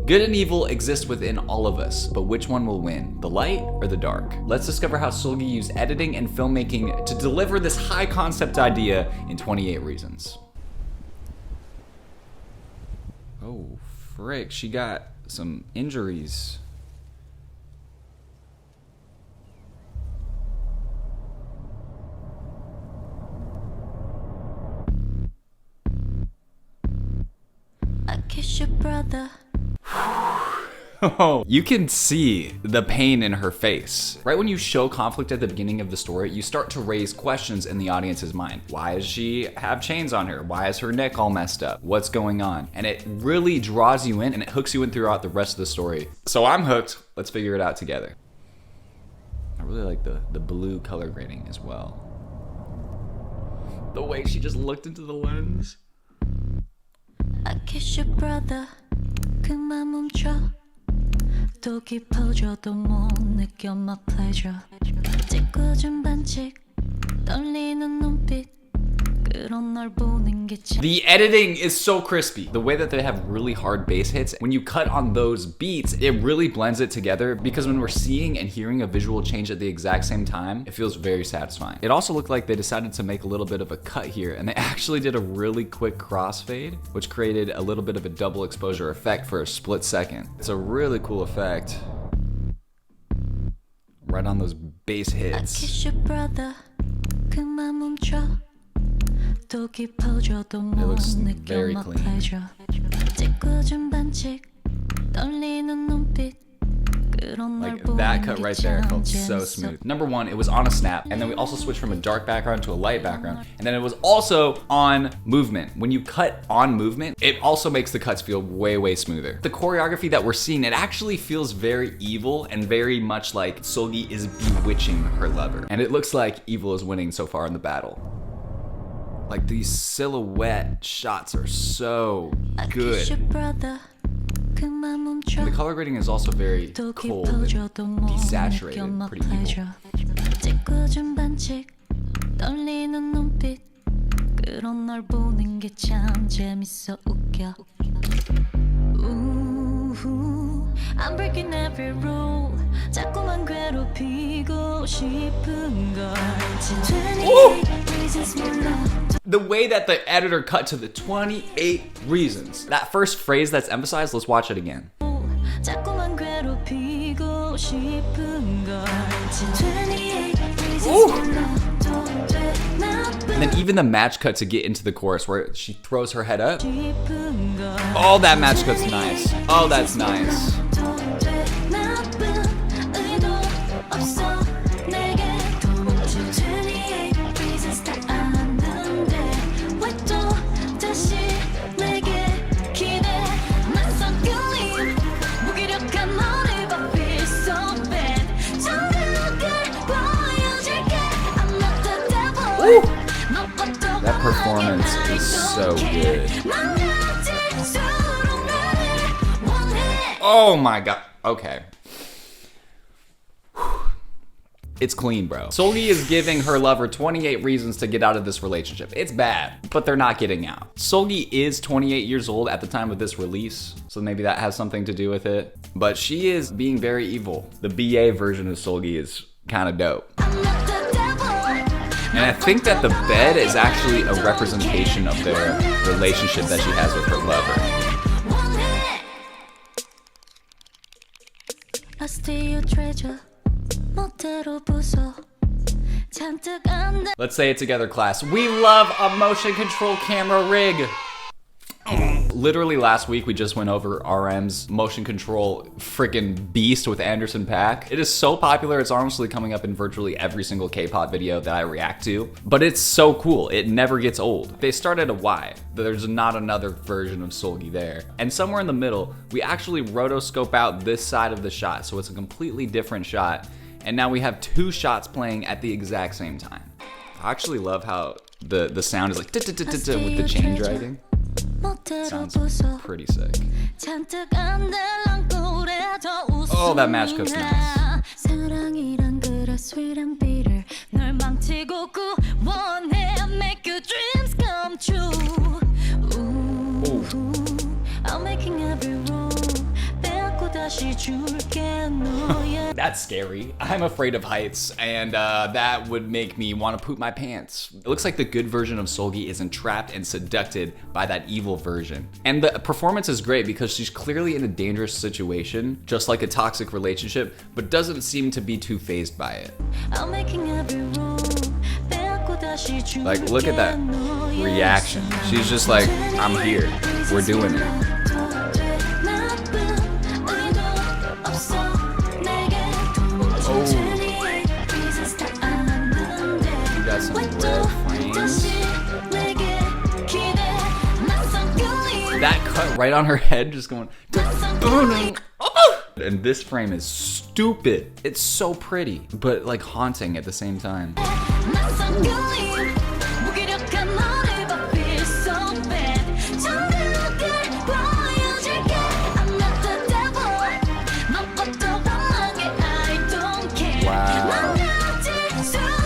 Good and evil exist within all of us, but which one will win, the light or the dark? Let's discover how SEULGI used editing and filmmaking to deliver this high concept idea in 28 Reasons. Oh, frick, she got some injuries. I kiss your brother. Oh, you can see the pain in her face. Right when you show conflict at the beginning of the story, you start to raise questions in the audience's mind. Why does she have chains on her? Why is her neck all messed up? What's going on? And it really draws you in and it hooks you in throughout the rest of the story. So I'm hooked. Let's figure it out together. I really like the blue color grading as well. The way she just looked into the lens. I kiss your brother. 그만 멈춰. 또 깊어져도 못 느껴 my pleasure. 찌그러진 반칙. 떨리는 눈빛. 그런 널 보는 게 참. The editing is so crispy. The way that they have really hard bass hits, when you cut on those beats, it really blends it together because when we're seeing and hearing a visual change at the exact same time, it feels very satisfying. It also looked like they decided to make a little bit of a cut here and they actually did a really quick crossfade, which created a little bit of a double exposure effect for a split second. It's a really cool effect. Right on those bass hits. I kiss your brother. 그만 멈춰. It looks very clean. Like that cut right there felt so smooth. Number one, it was on a snap, and then we also switched from a dark background to a light background, and then it was also on movement. When you cut on movement, it also makes the cuts feel way smoother. The choreography that we're seeing, it actually feels very evil and very much like SEULGI is bewitching her lover. And it looks like evil is winning so far in the battle. Like these silhouette shots are so good. And the color grading is also very cold and desaturated, pretty evil. I'm breaking every rule. 자꾸만 괴롭히고 싶은 걸. The way that the editor cut to the 28 reasons. That first phrase that's emphasized, let's watch it again. 자꾸만 괴롭히고 싶은 걸. And then even the match cut to get into the chorus where she throws her head up. Oh, that match cut's nice. Oh, that's nice. Ooh. That performance is so good. Oh my god. Okay. It's clean, bro. SEULGI is giving her lover 28 reasons to get out of this relationship. It's bad, but they're not getting out. SEULGI is 28 years old at the time of this release, so maybe that has something to do with it. But she is being very evil. The BA version of SEULGI is kind of dope. And I think that the bed is actually a representation of their relationship that she has with her lover. Let's say it together, class. We love a motion control camera rig. Literally last week we just went over RM's motion control freaking beast with Anderson .Paak. It is so popular, it's honestly coming up in virtually every single K-pop video that I react to. But it's so cool, it never gets old. They start at a Y, there's not another version of SEULGI there. And somewhere in the middle, we actually rotoscope out this side of the shot, so it's a completely different shot. And now we have two shots playing at the exact same time. I actually love how the sound is like with the chain dragging. Sounds pretty sick. Oh, that match cut's nice. 다시 줄게 너의 That's scary. I'm afraid of heights, and that would make me want to poop my pants. It looks like the good version of Seulgi is entrapped and seducted by that evil version. And the performance is great because she's clearly in a dangerous situation, just like a toxic relationship, but doesn't seem to be too fazed by it. I'm making every room 빼앗고 다시 줄게 Like, look at that reaction. She's just like, I'm here. We're doing it. You got some red frames. That cut right on her head, just going. And this frame is stupid. It's so pretty, but like haunting at the same time.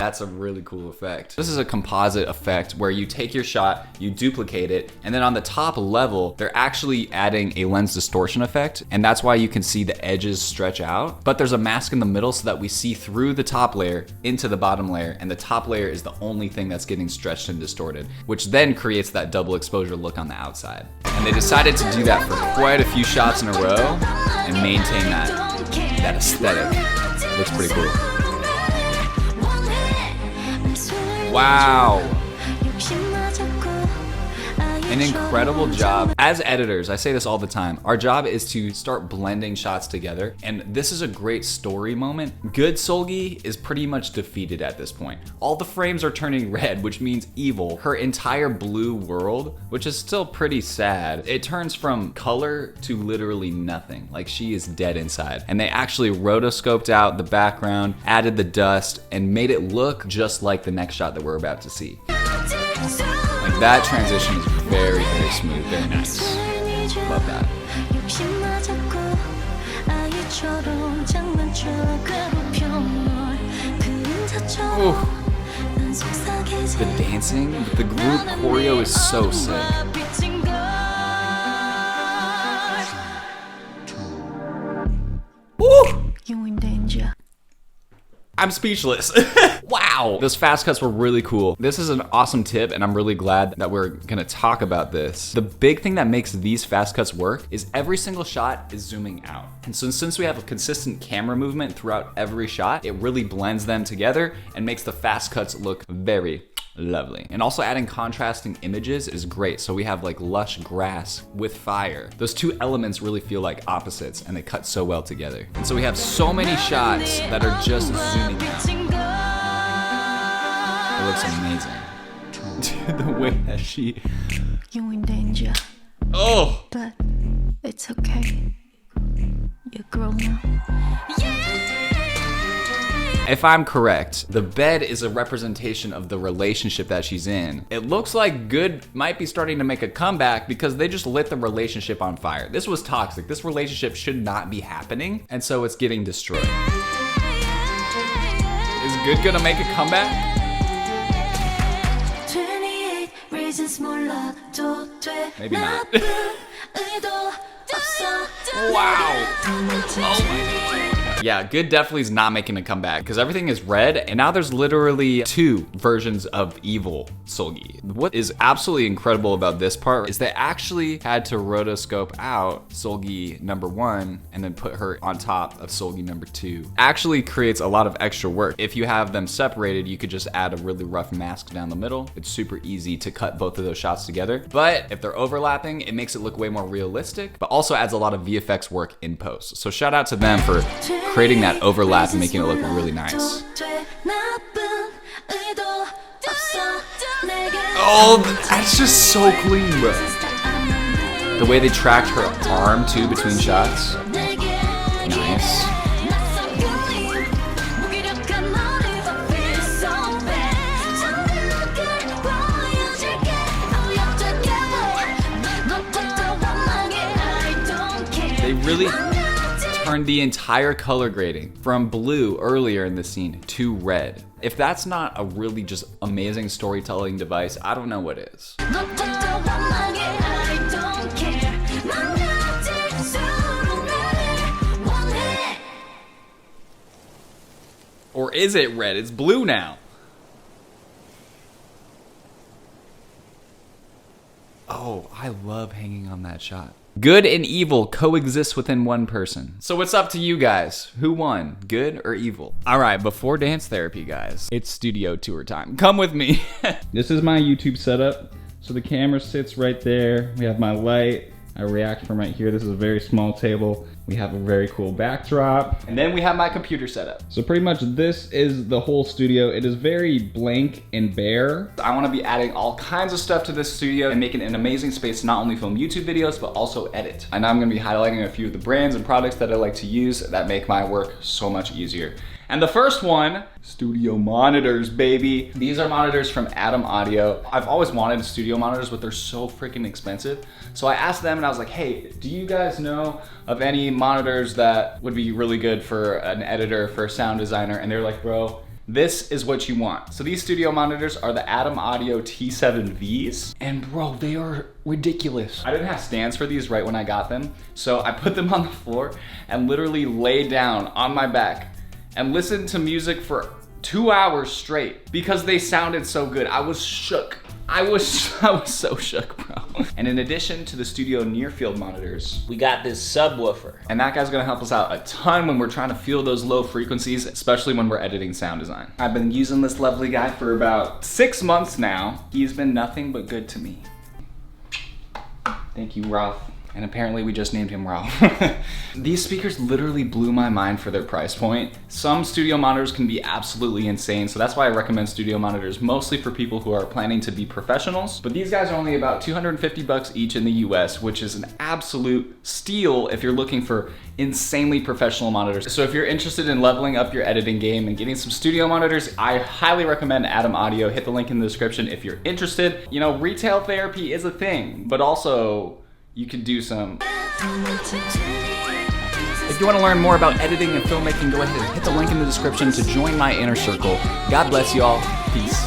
That's a really cool effect. This is a composite effect where you take your shot, you duplicate it, and then on the top level, they're actually adding a lens distortion effect, and that's why you can see the edges stretch out. But there's a mask in the middle so that we see through the top layer into the bottom layer, and the top layer is the only thing that's getting stretched and distorted, which then creates that double exposure look on the outside. And they decided to do that for quite a few shots in a row and maintain that aesthetic. It looks pretty cool. Wow. An incredible job. As editors, I say this all the time, our job is to start blending shots together, and this is a great story moment. Good Seulgi is pretty much defeated at this point. All the frames are turning red, which means evil. Her entire blue world, which is still pretty sad, it turns from color to literally nothing. Like, she is dead inside. And they actually rotoscoped out the background, added the dust, and made it look just like the next shot that we're about to see. Like, that transition is very, very smooth, very nice. Love that. Ooh. The dancing, the group choreo is so sick. Ooh. You in danger. I'm speechless. Wow. Those fast cuts were really cool. This is an awesome tip, and I'm really glad that we're gonna talk about this. The big thing that makes these fast cuts work is every single shot is zooming out. And so since we have a consistent camera movement throughout every shot, it really blends them together and makes the fast cuts look very lovely. And also adding contrasting images is great. So we have like lush grass with fire. Those two elements really feel like opposites, and they cut so well together. And so we have so many shots that are just zooming out. It looks amazing. The way that she... You in danger. Oh! But it's okay. You're grown up. If I'm correct, the bed is a representation of the relationship that she's in. It looks like Good might be starting to make a comeback because they just lit the relationship on fire. This was toxic. This relationship should not be happening, and so it's getting destroyed. Is Good gonna make a comeback? 28 reasons 몰라도 돼. Maybe not. 의도 없어. Wow. Oh my God. Yeah, Good definitely is not making a comeback because everything is red, and now there's literally two versions of evil Seulgi. What is absolutely incredible about this part is they actually had to rotoscope out Seulgi number 1 and then put her on top of Seulgi number 2. Actually creates a lot of extra work. If you have them separated, you could just add a really rough mask down the middle. It's super easy to cut both of those shots together. But if they're overlapping, it makes it look way more realistic, but also adds a lot of VFX work in post. So shout out to them for creating that overlap and making it look really nice. Oh, that's just so clean, bro. The way they tracked her arm too between shots. Nice. They really turned the entire color grading from blue earlier in the scene to red. If that's not a really just amazing storytelling device, I don't know what is. Or is it red? It's blue now. Oh, I love hanging on that shot. Good and evil coexist within one person. So it's up to you guys. Who won, good or evil? All right, before dance therapy, guys, it's studio tour time. Come with me. This is my YouTube setup. So the camera sits right there. We have my light. I react from right here. This is a very small table. We have a very cool backdrop. And then we have my computer setup. So pretty much this is the whole studio. It is very blank and bare. I want to be adding all kinds of stuff to this studio and making an amazing space to not only film YouTube videos, but also edit. And I'm going to be highlighting a few of the brands and products that I like to use that make my work so much easier. And the first one, studio monitors, baby. These are monitors from Adam Audio. I've always wanted studio monitors, but they're so freaking expensive. So I asked them and I was like, hey, do you guys know of any monitors that would be really good for an editor, for a sound designer? And they're like, bro, this is what you want. So these studio monitors are the Adam Audio T7Vs. And bro, they are ridiculous. I didn't have stands for these right when I got them. So I put them on the floor and literally laid down on my back and listened to music for 2 hours straight because they sounded so good. I was shook. I was so shook, bro. And in addition to the studio near field monitors, we got this subwoofer. And that guy's gonna help us out a ton when we're trying to feel those low frequencies, especially when we're editing sound design. I've been using this lovely guy for about 6 months now. He's been nothing but good to me. Thank you, Ralph. And apparently we just named him Ralph. These speakers literally blew my mind for their price point. Some studio monitors can be absolutely insane, so that's why I recommend studio monitors mostly for people who are planning to be professionals. But these guys are only about 250 bucks each in the US, which is an absolute steal if you're looking for insanely professional monitors. So if you're interested in leveling up your editing game and getting some studio monitors, I highly recommend Adam Audio. Hit the link in the description if you're interested. You know, retail therapy is a thing, but also you could do some. If you want to learn more about editing and filmmaking, go ahead and hit the link in the description to join my inner circle. God bless y'all. Peace.